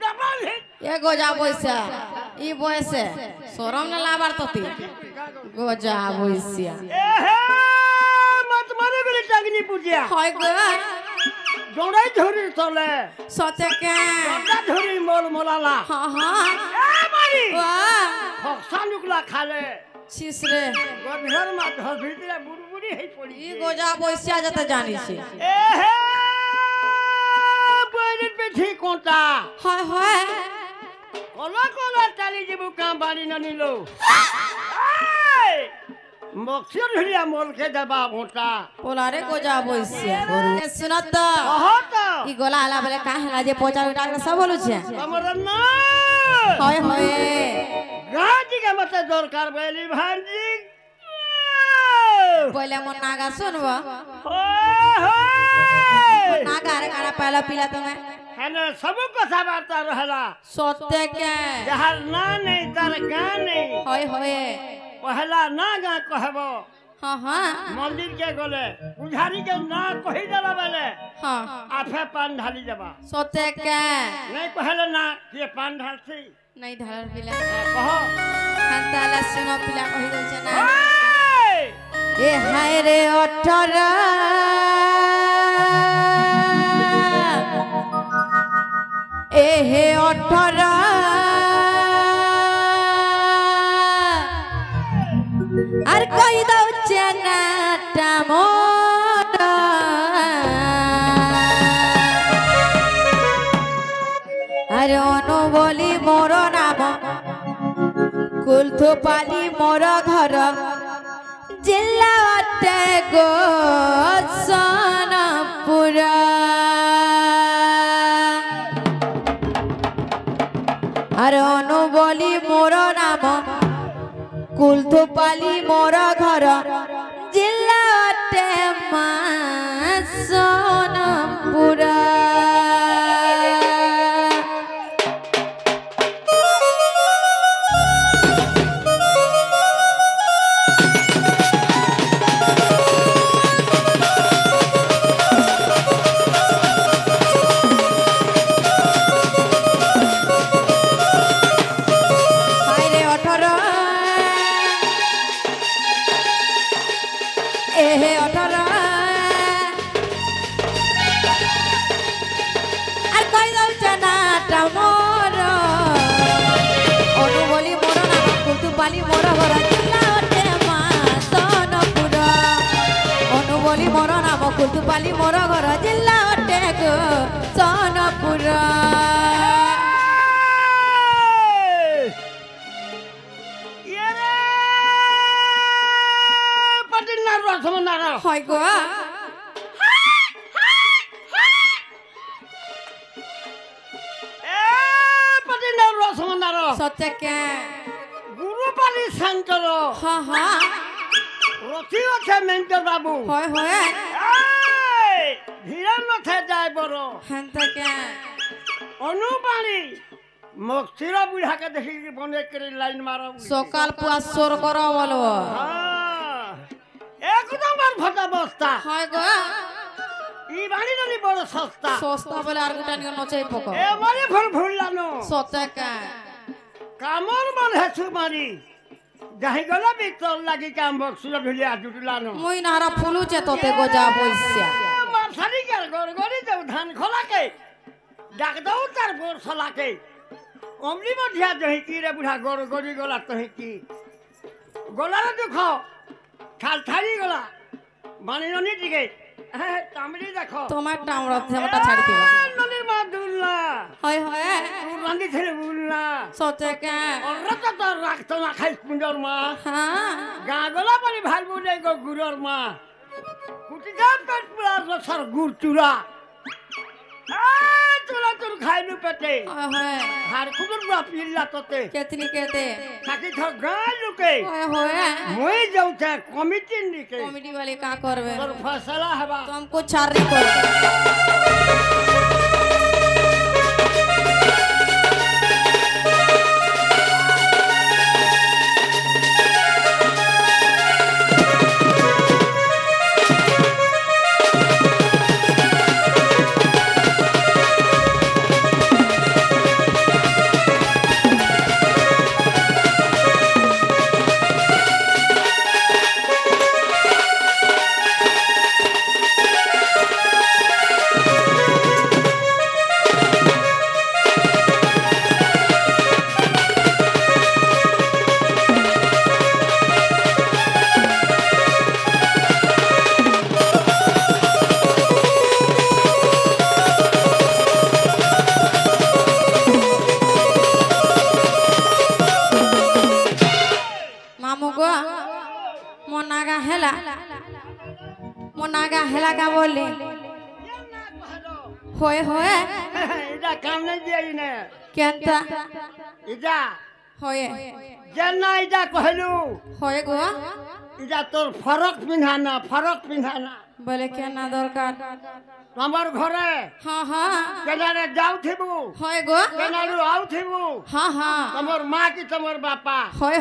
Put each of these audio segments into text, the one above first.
Double hit ये गोजा बोइसा ई बोइसे शरम न लाबार तोती गोजा बोइसिया एहे मत मारे बेले टांगनी पूजिया होय गो जोड़ाई धोरी चले सते के जोड़ा धोरी मोल मोलाला हां हां ए मारी वाह खक्सा नुकला खाले छिसरे गधर मा धभितरा बुड़बुड़ी हे पड़ी ई गोजा बोइसिया जते जानी छे एहे बइने पेठी कोंटा हाय हाय कोला कोला चाली जेबु काम बाड़ी न निलो मक्सिर हिलिया मोल के दबा भोटा पोलारे गोजा बोइसिया ए सुनत बहुत ई गोला हला बेले का हला जे पोचा उठा के सब बोलु छे हमरन्ना हाय हाय गाजी के मते दरकार बेली भांजी बोले मन नागा सुनबो हो नागा रे काना पहला पिला तुम्हें हने सब कथा वार्ता रहला सत्य के जहर ना नहीं तर गा नहीं होय होय पहला ना गा कहबो हां हां मंदिर के गले पुजारी के ना कहि देला बेले हां आफे पान ढाली देबा सत्य के नहीं कहले ना के पान ढालसी नहीं ढाल पिला कहो हंताला सुनो पिला कहि दउ छ ना ओए ए हाय रे 18 ए हे 18 আর কই দাও চেনাটা মোর আর অনুবলি মোর নাম কুলথুপালি মোর ঘর জিল্লা অটে গো সোনপুর আর অনুবলি মোর নাম কুলথুপালি মোর ঘর জিল্লা অটে মা সোনপুর অনুবলি মোর ঘর জিল্লা অটে মা সোনপুর অনুবলি মোর নাম কুলথুপালি মোর ঘর জিল্লা অটে গো সোনপুর ইরে পাটিনার রসমনার হয় গো এ পাটিনার রসমনার সত্য কে গুরুপালি শঙ্কর হ্যাঁ হ্যাঁ রথি আছে মেন্ট বাবু হয় হয় এই ধীরান নথে যায় বড় হ্যাঁ থেকে অনুপালি মক্সিরা বুড়াকে দেখি বনে করে লাইন মারো সকাল পুয়া সোর করো বলো একদম আর ফাটা বস্তা হয় গো ই বাড়ি নলি বড় সস্তা সস্তা বলে আর গোটা নিয়ে নচাই পক এ মানে ভুল ভুললানো সত্য কে কামর বল হেছু মারি যাই গলা ভিতর লাগি কাম বক্সুর ভিলি আজুটলানো মুই নারা ফুলুছে তোতে গোজা বইসা মাছারি কার গড়গড়ি দেও ধান খোলাকে ডাক দাও তার বোর ছলাকে অমলি মধ্যা জহি কি রে বুড়া গড়গড়ি গলা তহি কি গলার দুঃখ খাল ছাড়ি গলা বানি ননি দিকে হ্যাঁ তামড়ি দেখো তোমার টামড়া থেমটা ছাড়ি দিবা ননির মা দুল্লা হয় হয় তুই রান্দি ছেলে বুল্লা সত্য কে অরত তো রাখতো না খাই কুঞ্জর মা হ্যাঁ গা গলা পানি ভাল বুঝে গো গুড়র মা কুটি গাম পেট পুরা রসর গুড় চূড়া চূড়া তোর খাইনু পেটে হয় হয় হার কুকুর বা পিল্লা তোতে কেতনি কেতে থাকি থর গাঁ লুকে হয় হয় মই যাউছে কমিটি নিকে কমিটি वाले का करबे তোর ফয়সালা হবা तुमको छारी कर মামু গো মনাগা হেলা কা বলে হয়ে হয়ে এটা কাম নাই দিয়াই না কেনতা এটা হয়ে জানা এটা কহিলু হয়ে গো এটা তোর ফরক পিন্ধানা বলে কেন দরকার তোমার ঘরে হ্যাঁ হ্যাঁ কেনারে যাউথিবু হয় গো কেনারু আউথিবু হ্যাঁ হ্যাঁ তোমার মা কি তোমার বাপা হয়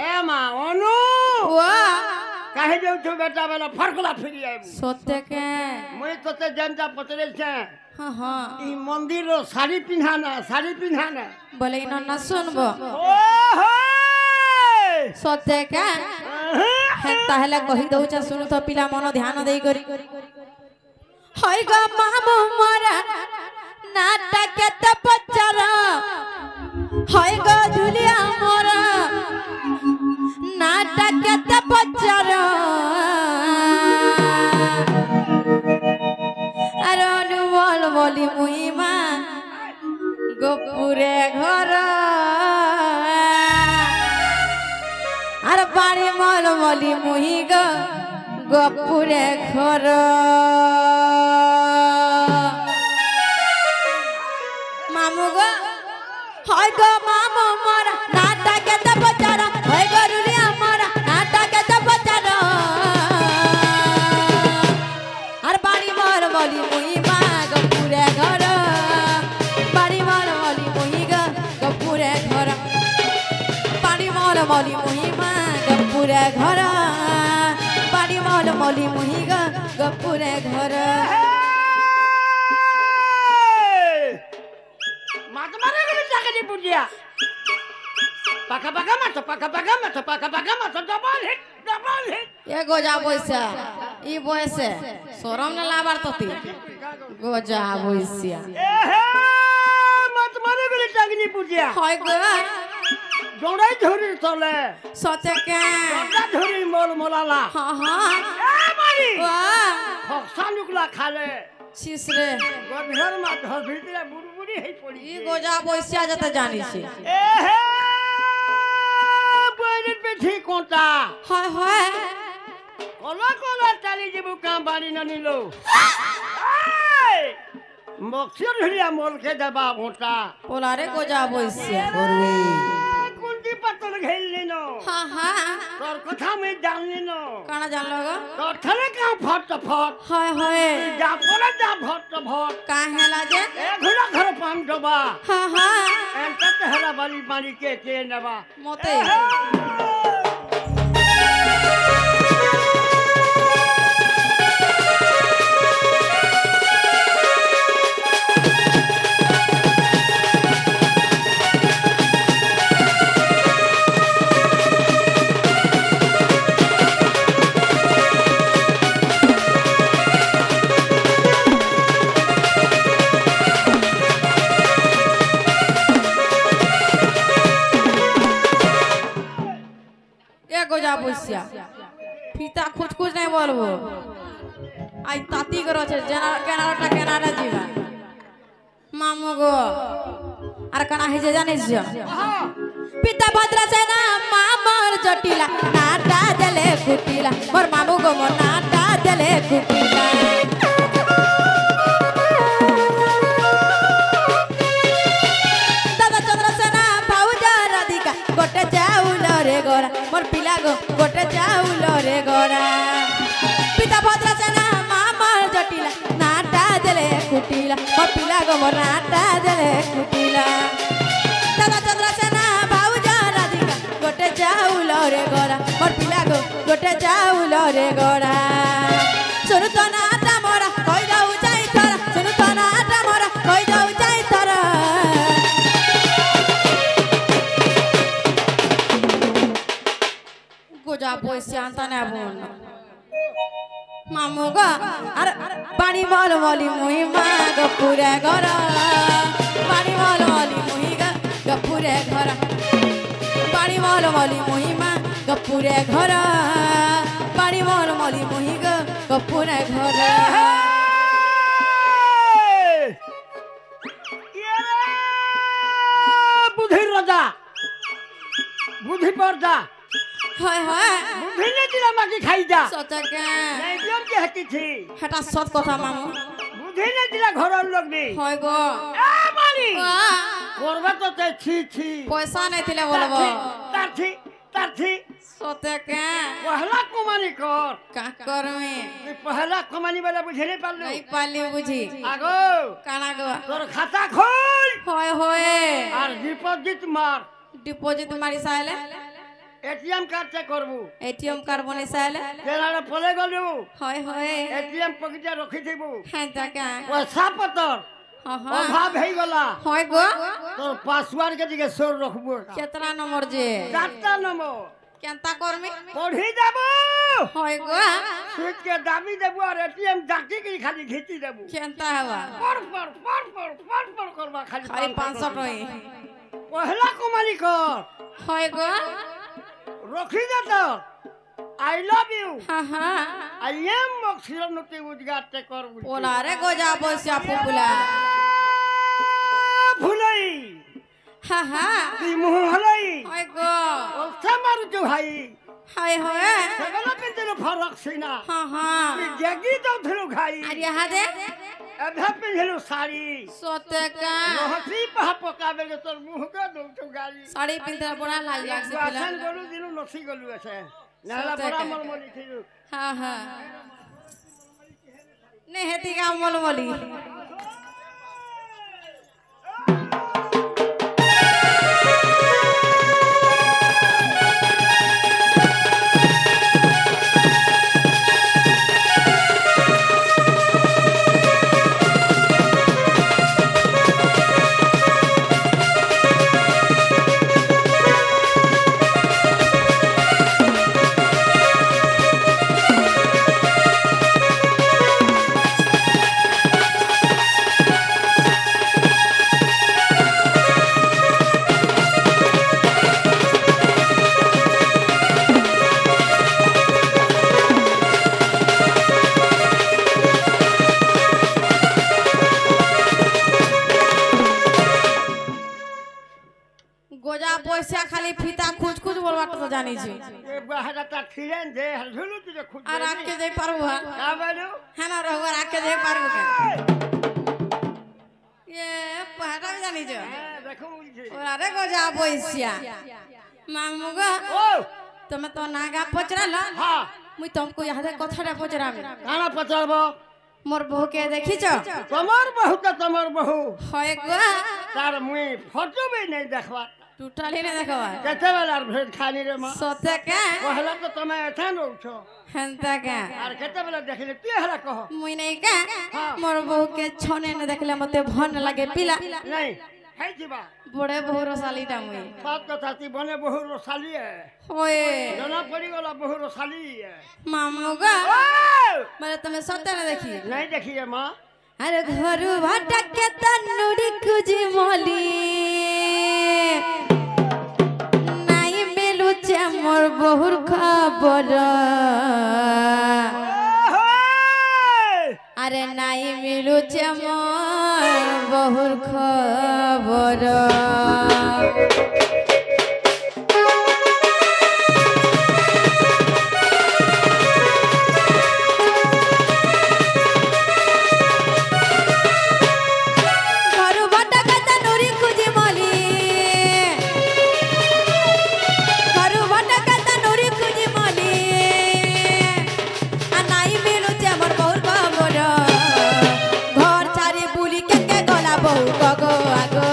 এ মা অনু ও কাহে যাউথু বেটা বেলা ফরকলা ফিরি আইবু সত্যকে মুই তোতে জানতা পতরেছে হ্যাঁ হ্যাঁ এই মন্দির শাড়ি পিন্ধানা বলে ইন না শুনবো ও হো সত্যকে হ্যাঁ তাহলে কহি দউছে শুনু তো পিলা মন ধ্যান দেই করি হয় গো মামু মোরা নাটা কেতে পচার হয় গো ঝুলিয়া মোরা নাটা কেতে পচার আর অনুবল বলি মুইমা গোপুরে ঘর আর বাড়ি মল বলি মুহি গো গোপুরে ঘর মামু গো হয় গো মামু মোরা নাটা কেতে পচার হয় গো রুলিয়া মোরা নাটা কেতে পচার আর বাড়ি মল বলি মুহি মা গোপুরে ঘর বাড়ি মল বলি মুহি গো গোপুরে ঘর বাড়ি মল বলি মুহি মা গোপুরে ঘর বাড়ি মল বলি মুহি গো গোপুরে ঘর মাতমারে গলি চাকরি বুঝিয়া পাকা মাতো ডবল হিট এ গোজা বইসা ই বয়সে শরম না লাবার ততি গোজা বইসিয়া এ হে মাতমারে গলি চাকরি বুঝিয়া হয় গো জড়াই ধরি চলে সতেকে জড়া ধরি মোলালা হ্যাঁ হ্যাঁ এ মারি ওয়া খকসা নুকলা খালে শিশরে গধর মাত ভিতরে বুড়বুড়ি হই পড়ি ই গোজা বইসিয়া যেতে জানিছে এ হে বইরের পেছি কোটা হয় কলা চালি যাবো কাম বাড়ি না নিল মক্সির ধরিয়া মলকে দেবা মোটা পোলারে গোজা বইসিয়া কোনটি পাতল ঘেললি ন হ্যাঁ তোর কথা আমি জানলি ন কানা জানলো গো তোর থালে কাম ফট হয় যা পরে যা ভট কাহেলা যে এ ঘোড়া ঘর পান ডবা হ্যাঁ এনতে হেলা বালি বাড়ি কে নেবা মতে গোজা বসিয়া ফিতা খুঁজ নাই বলবো আই তাতি করছে কেনারা যাবা মামু গো আর কানা হয়েছে জানিস পিতা ভদ্রা সেনা মামর জটিলা নাটা দেলে কুটিলা মোর মামু গো মোর নাটা দেলে কুটিলা দাদা চন্দ্র সেনা ভাউজা রাধিকা গোটে চাউল রে গোরা মোর পিলা গো গোটে চাউল রে গোরা পিতা ভদ্রা সেনা মামর জটিলা নাটা দেলে কুটিলা মোর পিলা গো মোর নাটা দেলে কুটিলা দাদা চন্দ্র সেনা ভাউজা রাধিকা গোটে চাউল রে গোরা মোর পিলা গো গোটে চাউল রে গোরা শুনু তো নাটা মোরা কই যাও যাই তোরা শুনু তো নাটা মোরা কই যাও যাই তোরা গোজা পয়সা আনতা নেবো না মামু গো আর পানি বল বলি মুই মা গপুরে ঘর পানি বল বলি মুই গপুরে ঘর পানি বল বলি মুই মা গপুরে ঘর পানি বল বলি মুই গপুরে ঘর বুধির রাজা বুদ্ধি পর্দা হয় হয় বুদ্ধি নাই দিলা মাগি খাই যা সতকে নাই দিয়ম কি হাকিছি হেটা সত কথা মামু বুদ্ধি নাই দিলা ঘৰৰ লোক নি হয় গো এ মানি করবা তো তে ছি ছি পয়সা নাই দিলে বলবো তারছি সতকে পহলা কমানি কর কা করমে তুই পহলা কমানি বলে বুঝে নাই পারলু নাই পালি বুঝি আগো কানা গো তোর খাতা খোল হয় হয় আর ডিপোজিট মার ডিপোজিট মারি সাইলে এটিএম কার্ড চেক করবু এটিএম কার্ড বনে সাইলে তেলারে পলে গলু হয় হয় এটিএম পকেটে রাখি দেবু হ্যাঁ তাকা পয়সা পতর হ্যাঁ অভাব হয়ে গলা হয় গো তোর পাসওয়ার্ড কে দিকে সর রাখবো কেতরা নম্বর যে 4টা নম্বর কেনতা করমি পড়ি যাব হয় গো সুইচ কে দাবি দেবু আর এটিএম ডাকি কি খালি ঘিচি দেবু কেনতা হবা পর করবা খালি খালি 500 টাকা পহলা কমানি কর হয় গো রখি দে তো আই লাভ ইউ হ্যাঁ হ্যাঁ আই এম মক্সিলনতি উদ্গাতে করবু ওলা রে গজা বসিয়া পুপুলা ভুলাই হ্যাঁ হ্যাঁ তুই মুহ হলাই হয় গো ওসা মারুচু ভাই হয় হয় সেগুলো কিন্তু ফরক সিনা হ্যাঁ হ্যাঁ তুই জাগি তো ধরু খাই আর ইহা দে এভা পিনলু শাড়ি সতকা নহসি পাহা পকাবে তোর মুহকে দৌটো গাড়ি শাড়ি পিনতে বড়া লাজ লাগছে পিলা বাসন গলু দিনু নসি গলু আছে নালা বড়া মলমলি থিলু হ্যাঁ হ্যাঁ নে হেতি গা মলমলি গোজা পয়সা খালি ফিতা খুঁজ খুঁজ বলবাটা তো জানিছি এ বাহারাটা ছিলেন যে ঝুলু তুই খুঁজ আর আজকে যাই পারবো কা বলু হ্যাঁ না রহু আর আজকে যাই পারবো কেন এ পাহাটা জানিছ দেখো বলছি আরে গোজা পয়সা মামু গো ও তুমি তো নাগা পচরাল হ্যাঁ মুই তোমাকে ইহাদে কথাটা পচরামি কানা পচারব মোর বহুকে দেখিছ তোমার বহু তো তোমার বহু হয় গো তার মুই ফটো বি নাই দেখবা টুটালি না দেখবা কেতেবেলার ভেদ খানি রে মা সতে কে পহলা তো তুমি এখান রৌছ হেনতা কে আর কেতেবেলা দেখিলে তুই হেলা কহ মুই নাই কে হ্যাঁ। মোর বহুকে ছনে না দেখলে মতে ভন লাগে পিলা নাই খাই দিবা বড়ে বহু রসালিটা মুই সাত কথা তুই বনে বহু রসালি ওয়ে জনা পড়ি গলা বহু রসালি মামু গো ও মানে তুমি সতে না দেখি নাই দেখিয়ে মা আরে ঘরু ভাটাকে তন্নুরি খুঁজি মলি নাই মেলুছে মোর বহুর খবর আরে নাই মিলুছে মোর বহুর খবর ঘরু ভাটাকে তন্নুরি খুঁজি মলি ঘরু ভাটাকে তন্নুরি খুঁজি মলি আর নাই মিলুছে মোর বহুর খবর ঘর চারি বুলি কেকে গলা বহু কগো আগো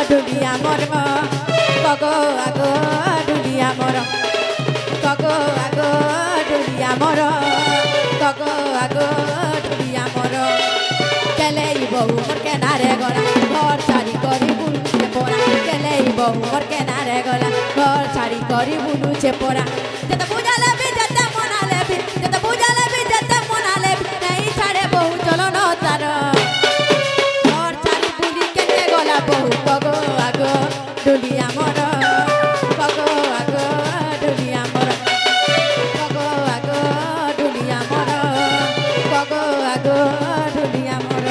ঢুলিয়া মর কগো আগো ঢুলিয়া মর কগো আগো ঢুলিয়া মর কগো আগো ঢুলিয়া মর কেলেই বহু মোর কেনারে গলা ঘর চারি করি বুলুছে পোড়া কেলেই বহু মোর কেনারে গলা ঘর চারি করি বুলুছে পোড়া যেতে বুঝালে বি যেতে মনালে বি যেতে বুঝালে বি যেতে মনালে বি নাই ছাড়ে বহু চলন তার ঘর চারি বুলি কেনে গলা বহু কগো আগো ডুলিয়া মর কগো আগো ডুলিয়া মর কগো আগো ডুলিয়া মর কগো আগো ডুলিয়া মর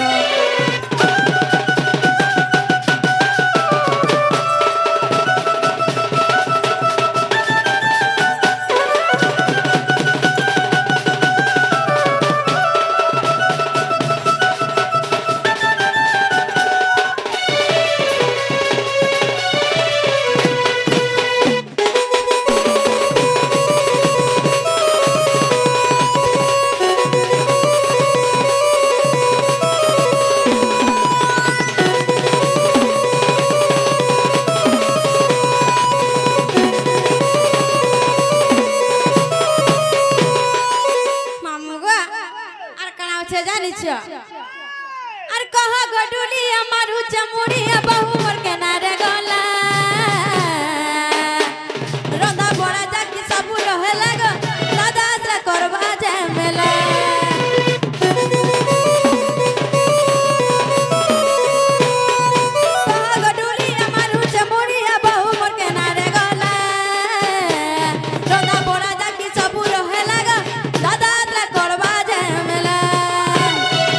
আর কহা গডুলি আমার চমুড়িয়া বহু মোর কেনারে গলা রন্ধা বড়া যাকি সবু রহে লাগ দাদা করবা ঝামেলা কহা গডুলি আমার চমুড়িয়া বহু মোর কেনারে গলা রন্ধা বড়া যাকি সবু রহে লাগ দাদা করবা ঝামেলা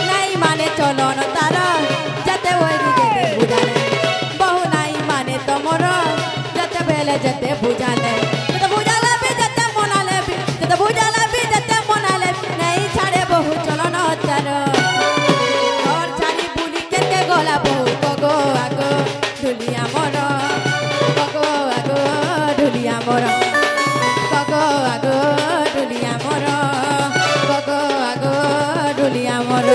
নাই মানে চলো না তারা যাতে ওই দিকে বুঝালে বহু নাই মানে তোমর যাতে বেলে যেতে বুঝালে যেতে বুঝালে বি যেতে মনালে বি যেতে বুঝালে বি যেতে মনালে নাই ছাড়ে বহু চলো না তারা ঘর ছাড়ি বুলি কেতে গলা বহু গগো আগো ঢুলিয়া মর গগো আগো ঢুলিয়া মর গগো আগো ঢুলিয়া মর গগো আগো ঢুলিয়া মর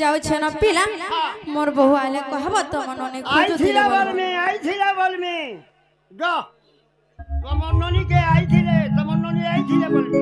যাওছে না পিলা মোর বহু আলে কহব তো মন অনেক আইছিলা বলমি গ তমর ননি কে আইছিলে তমর ননি আইছিলে বলমি